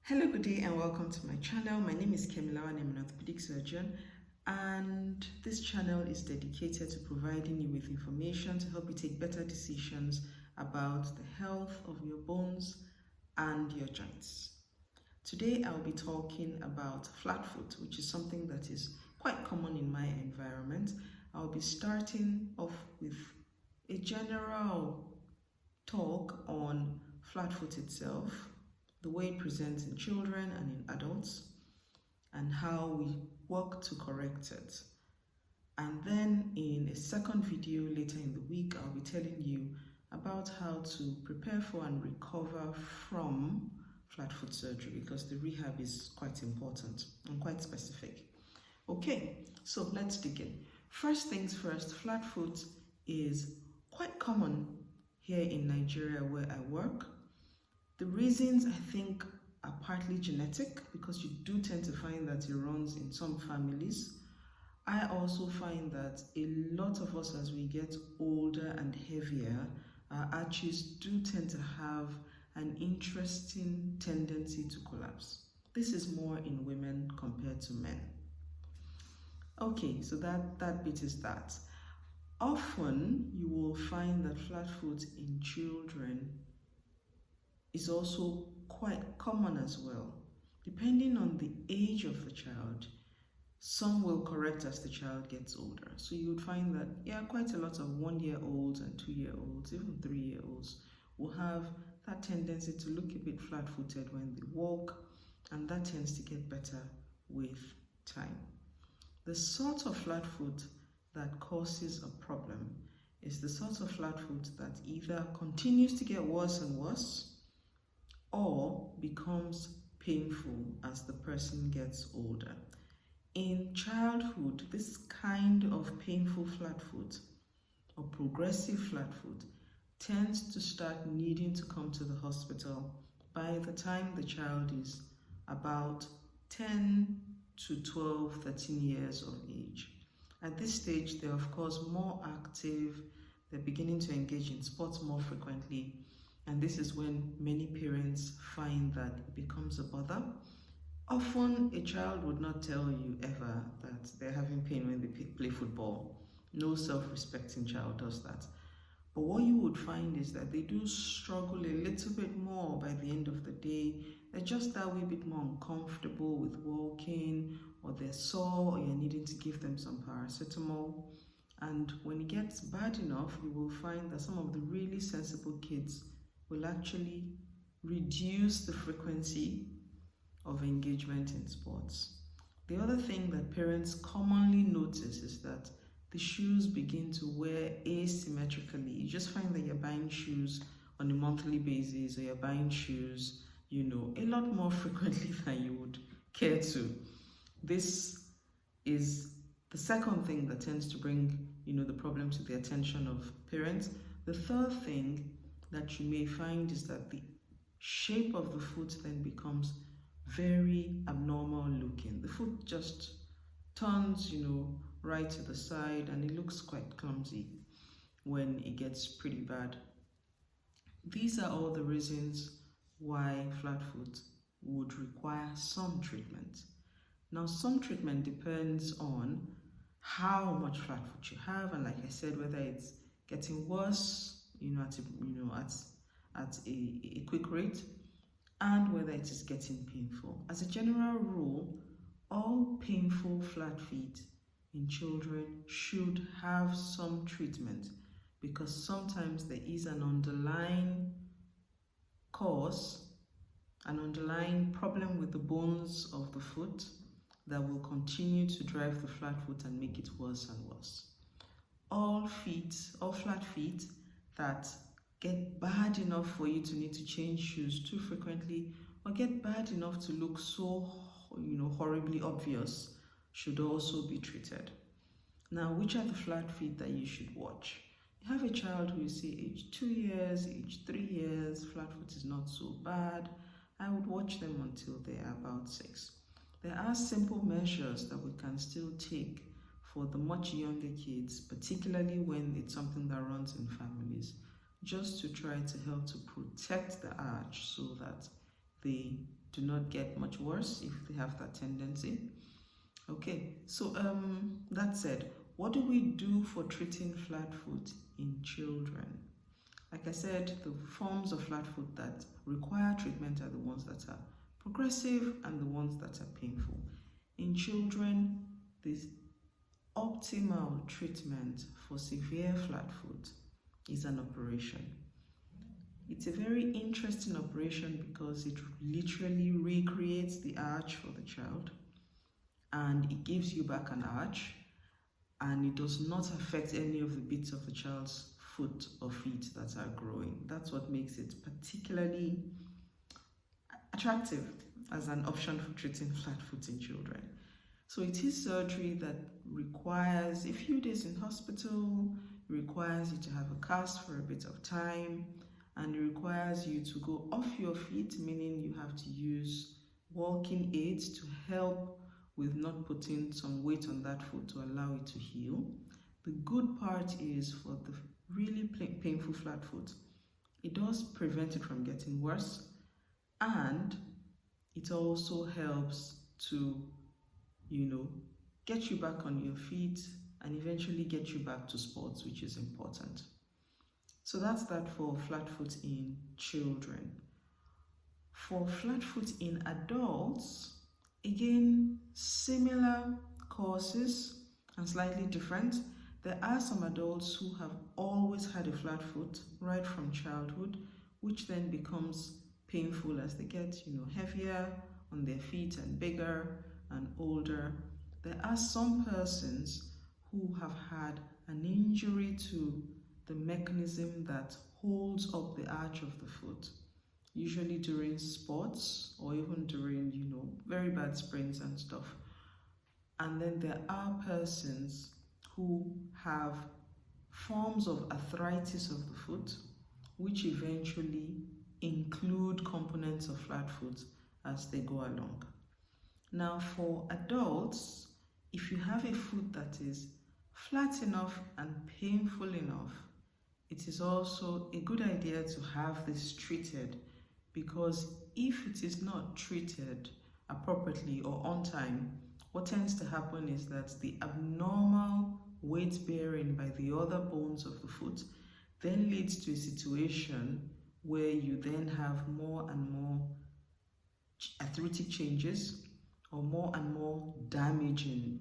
Hello, good day and welcome to my channel. My name is Kemilawa and I'm an orthopedic surgeon, and this channel is dedicated to providing you with information to help you take better decisions about the health of your bones and your joints. Today I'll be talking about flat foot, which is something that is quite common in my environment. I'll be starting off with a general talk on flat foot itself, the way it presents in children and in adults, and how we work to correct it. And then in a second video later in the week, I'll be telling you about how to prepare for and recover from flat foot surgery, because the rehab is quite important and quite specific. Okay, so let's begin. First things first, flat foot is quite common here in Nigeria where I work. The reasons, I think, are partly genetic, because you do tend to find that it runs in some families. I also find that a lot of us, as we get older and heavier, our arches do tend to have an interesting tendency to collapse. This is more in women compared to men. Okay, so that bit is that. Often you will find that flat foot in children is also quite common as well. Depending on the age of the child, some will correct as the child gets older. So you would find that, quite a lot of 1-year-olds and 2-year-olds, even 3-year-olds will have that tendency to look a bit flat-footed when they walk, and that tends to get better with time. The sort of flat foot that causes a problem is the sort of flat foot that either continues to get worse and worse or becomes painful as the person gets older. In childhood, this kind of painful flat foot or progressive flat foot tends to start needing to come to the hospital by the time the child is about 10 to 12, 13 years of age. At this stage, they're of course more active, they're beginning to engage in sports more frequently, and this is when many parents find that it becomes a bother. Often, a child would not tell you ever that they're having pain when they play football. No self-respecting child does that. But what you would find is that they do struggle a little bit more by the end of the day. They're just that wee bit more uncomfortable with walking, or they're sore, or you're needing to give them some paracetamol. And when it gets bad enough, you will find that some of the really sensible kids will actually reduce the frequency of engagement in sports. The other thing that parents commonly notice is that the shoes begin to wear asymmetrically. You just find that you're buying shoes on a monthly basis, or you're buying shoes, a lot more frequently than you would care to. This is the second thing that tends to bring, the problem to the attention of parents. The third thing that you may find is that the shape of the foot then becomes very abnormal looking. The foot just turns, right to the side, and it looks quite clumsy when it gets pretty bad. These are all the reasons why flat foot would require some treatment. Now, some treatment depends on how much flat foot you have, and like I said, whether it's getting worse, at a quick rate, and whether it is getting painful. As a general rule, all painful flat feet in children should have some treatment, because sometimes there is an underlying cause, an underlying problem with the bones of the foot that will continue to drive the flat foot and make it worse and worse. All flat feet that get bad enough for you to need to change shoes too frequently, or get bad enough to look so, horribly obvious, should also be treated. Now, which are the flat feet that you should watch? You have a child who you see age 2 years, age 3 years, flat foot is not so bad. I would watch them until they are about 6. There are simple measures that we can still take for the much younger kids, particularly when it's something that runs in families, just to try to help to protect the arch so that they do not get much worse if they have that tendency. Okay, so that said, what do we do for treating flat foot in children? Like I said, the forms of flat foot that require treatment are the ones that are progressive and the ones that are painful. In children, the optimal treatment for severe flat foot is an operation. It's a very interesting operation because it literally recreates the arch for the child, and it gives you back an arch, and it does not affect any of the bits of the child's foot or feet that are growing. That's what makes it particularly attractive as an option for treating flat foot in children. So it is surgery that requires a few days in hospital, requires you to have a cast for a bit of time, and it requires you to go off your feet, meaning you have to use walking aids to help with not putting some weight on that foot to allow it to heal. The good part is for the really painful flat foot, it does prevent it from getting worse, and it also helps to, get you back on your feet and eventually get you back to sports, which is important. So that's that for flat foot in children. For flat foot in adults, again, similar causes and slightly different. There are some adults who have always had a flat foot right from childhood, which then becomes painful as they get, heavier on their feet and bigger and older. There are some persons who have had an injury to the mechanism that holds up the arch of the foot, usually during sports or even during, very bad sprains and stuff. And then there are persons who have forms of arthritis of the foot, which eventually include components of flat foot as they go along. Now, for adults, if you have a foot that is flat enough and painful enough, it is also a good idea to have this treated, because if it is not treated appropriately or on time, what tends to happen is that the abnormal weight bearing by the other bones of the foot then leads to a situation where you then have more and more arthritic changes or more and more damaging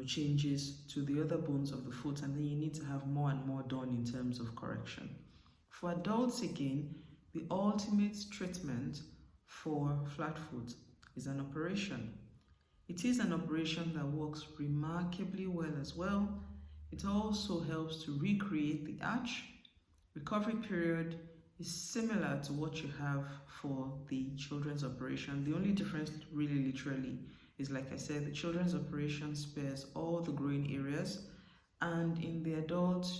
changes to the other bones of the foot, and then you need to have more and more done in terms of correction. For adults, again, the ultimate treatment for flat foot is an operation. It is an operation that works remarkably well as well. It also helps to recreate the arch. Recovery period is similar to what you have for the children's operation. The only difference really literally is, like I said, the children's operation spares all the growing areas, and in the adult,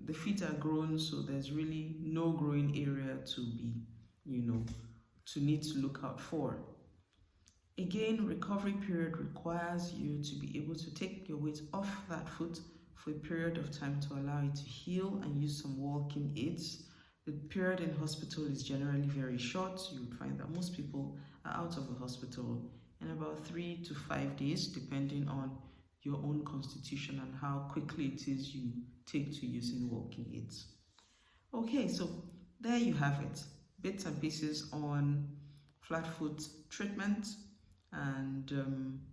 the feet are grown, so there's really no growing area to be, to need to look out for. Again, recovery period requires you to be able to take your weight off that foot for a period of time to allow it to heal and use some walking aids. The period in hospital is generally very short. You would find that most people are out of the hospital in about 3 to 5 days, depending on your own constitution and how quickly it is you take to using walking aids. Okay, so there you have it. Bits and pieces on flat foot treatment and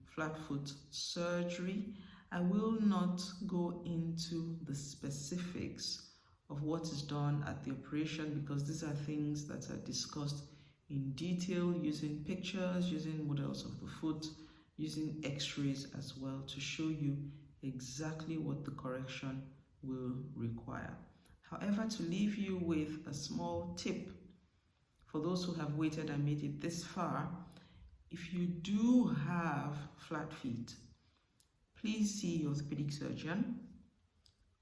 flat foot surgery. I will not go into the specifics of what is done at the operation, because these are things that are discussed in detail using pictures, using models of the foot, using x-rays as well to show you exactly what the correction will require. However, to leave you with a small tip for those who have waited and made it this far, if you do have flat feet, please see your orthopedic surgeon.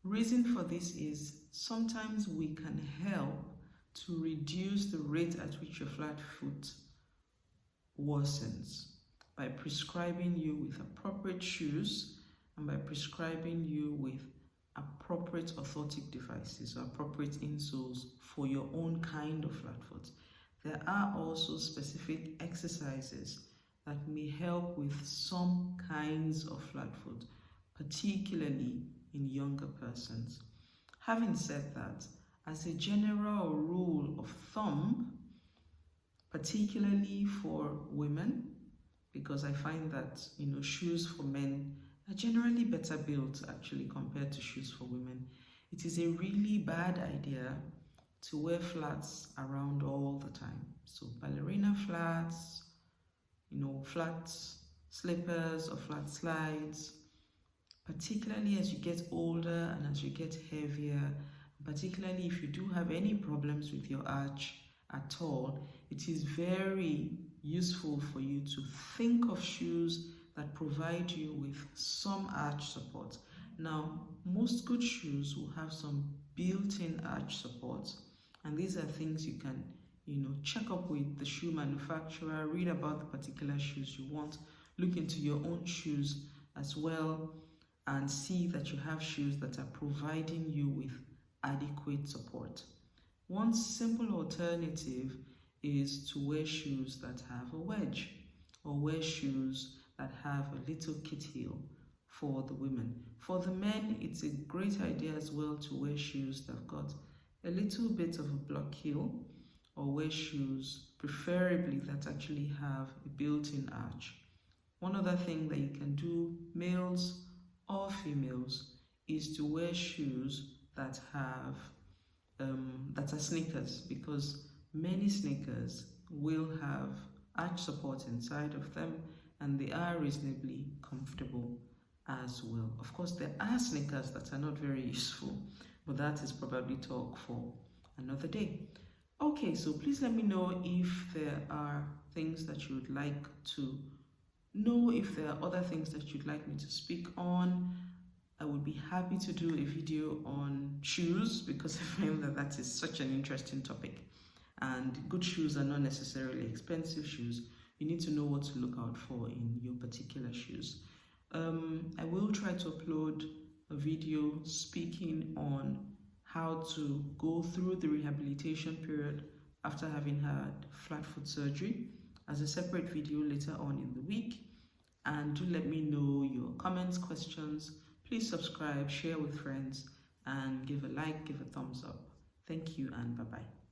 Reason for this is sometimes we can help to reduce the rate at which your flat foot worsens by prescribing you with appropriate shoes and by prescribing you with appropriate orthotic devices or appropriate insoles for your own kind of flat foot. there are also specific exercises that may help with some kinds of flat foot, particularly in younger persons. Having said that, as a general rule of thumb, particularly for women, because I find that shoes for men are generally better built actually compared to shoes for women. It is a really bad idea to wear flats around all the time. So ballerina flats, flat slippers or flat slides, particularly as you get older and as you get heavier, particularly if you do have any problems with your arch at all, it is very useful for you to think of shoes that provide you with some arch support. Now, most good shoes will have some built-in arch support, and these are things you can check up with the shoe manufacturer, read about the particular shoes you want, look into your own shoes as well, and see that you have shoes that are providing you with adequate support. One simple alternative is to wear shoes that have a wedge, or wear shoes that have a little kit heel for the women. For the men, it's a great idea as well to wear shoes that have got a little bit of a block heel, or wear shoes preferably that actually have a built-in arch. One other thing that you can do, males or females, is to wear shoes that have that are sneakers, because many sneakers will have arch support inside of them and they are reasonably comfortable as well. Of course, there are sneakers that are not very useful, but that is probably talk for another day. Okay, so please let me know if there are things that you would like to know, if there are other things that you'd like me to speak on. I would be happy to do a video on shoes, because I find that that is such an interesting topic. And good shoes are not necessarily expensive shoes. You need to know what to look out for in your particular shoes. I will try to upload a video speaking on how to go through the rehabilitation period after having had flat foot surgery as a separate video later on in the week. And do let me know your comments, questions. Please subscribe, share with friends, and give a like, give a thumbs up. Thank you, and bye-bye.